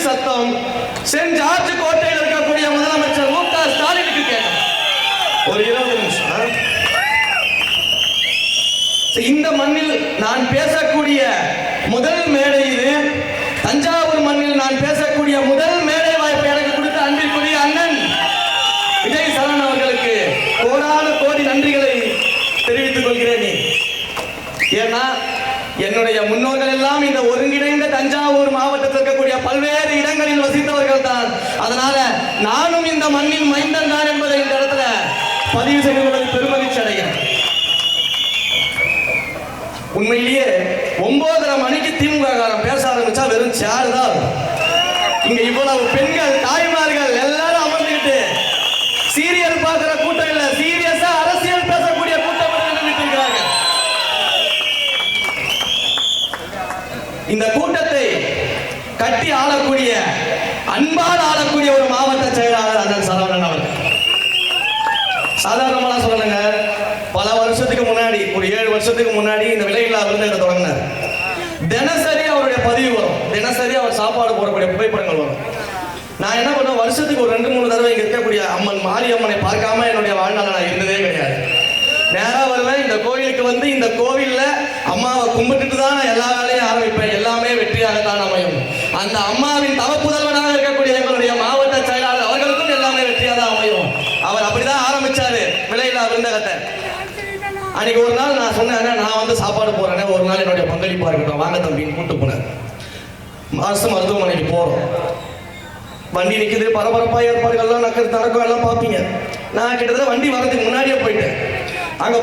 சத்தம் send George கோட்டையில் இருக்கக்கூடிய முதலமைச்சர் மு க ஸ்டாலினுக்கு கேட்டோம். ஒரு 20 நிமிஷம். இந்த மண்ணில் நான் பேசக்கூடிய முதல் மேடை இது. தஞ்சாவூர் மண்ணில் நான் பேசக்கூடிய முதல் மேடை வாய்ப்பு எனக்கு கொடுத்த அன்பிற்குரிய அண்ணன் விஜய் சரண் அவர்களுக்கு கோடான கோடி நன்றிகளை தெரிவித்துக் கொள்கிறேன். ஏன்னா என்னுடைய முன்னோர்கள் எல்லாம் இந்த ஒருங்கிணைந்த தஞ்சாவூர் மாவட்டத்தில் இருக்கக்கூடிய பல்வேறு இடங்களில் வசித்தவர்கள் தான். அதனால நானும் இந்த மண்ணின் மைந்தன் தான் என்பதை இந்த இடத்துல பதிவு செய்து கொள்வது பெருமகிழ்ச்சி அடைகிறேன். உண்மையிலேயே 9:30 மணிக்கு திமுக பேச ஆரம்பிச்சா வெறும் சேர் தான். இங்க இவ்வளவு பெண்கள் தாய்மார்கள் எல்லாரும் அமர்ந்துகிட்டு சீரியல் பார்க்கிற கூட்டம் இல்ல, சீரியஸா அரசியல் பேசக்கூடிய கூட்டம் இருக்கிறார்கள். இந்த கூட்டத்தை கட்டி ஆளக்கூடிய அன்பால் ஆளக்கூடிய ஒரு மாவட்ட செயலாளர் அண்ணன் சரவணன் அவர்கள். சாதாரணமா சொல்லணுங்க, பல வருஷத்துக்கு முன்னாடி ஒரு 7 வருஷத்துக்கு முன்னாடி இந்த விலையில்லா விருந்தினரை தொடங்கினார். தினசரி அவருடைய பதிவு வரும், தினசரி அவர் சாப்பாடு போடக்கூடிய புகைப்படங்கள் வரும். நான் என்ன பண்ணுவேன், வருஷத்துக்கு ஒரு 2-3 தடவை இங்க இருக்கக்கூடிய அம்மன் மாரியம்மனை பார்க்காம என்னுடைய வாழ்நாள் நான் இருந்ததே கிடையாது. நேரா வருவேன், இந்த கோயிலுக்கு வந்து இந்த கோவில்ல அம்மாவை கும்பிட்டுட்டு தான் நான் எல்லா வேலையும் ஆரம்பிப்பேன். எல்லாமே வெற்றியாகத்தான் அமையும். அந்த அம்மாவின் தவப்புதல்வனாக இருக்கக்கூடிய எங்களுடைய மாவட்ட செயலாளர் அவர்களுக்கும் எல்லாமே வெற்றியாக தான் அமையும். அவர் அப்படிதான் ஆரம்பிச்சாரு விலையில்லா விருந்தகத்தை. அன்னைக்கு ஒரு நாள் நான் சொன்னேன், நான் வந்து சாப்பாடு போறேன், ஒரு நாள் என்னுடைய பங்களிப்பா இருக்கட்டும், வாங்க தம்பின்னு கூட்டு போனேன். அரசு மருத்துவமனைக்கு போறோம். வண்டி நிக்குது, பரபரப்பா ஏற்பாடுகள்லாம் நடக்கும், எல்லாம் பார்ப்பீங்க. நான் கிட்டத்தட்ட வண்டி வரதுக்கு முன்னாடியே போயிட்டேன். அங்க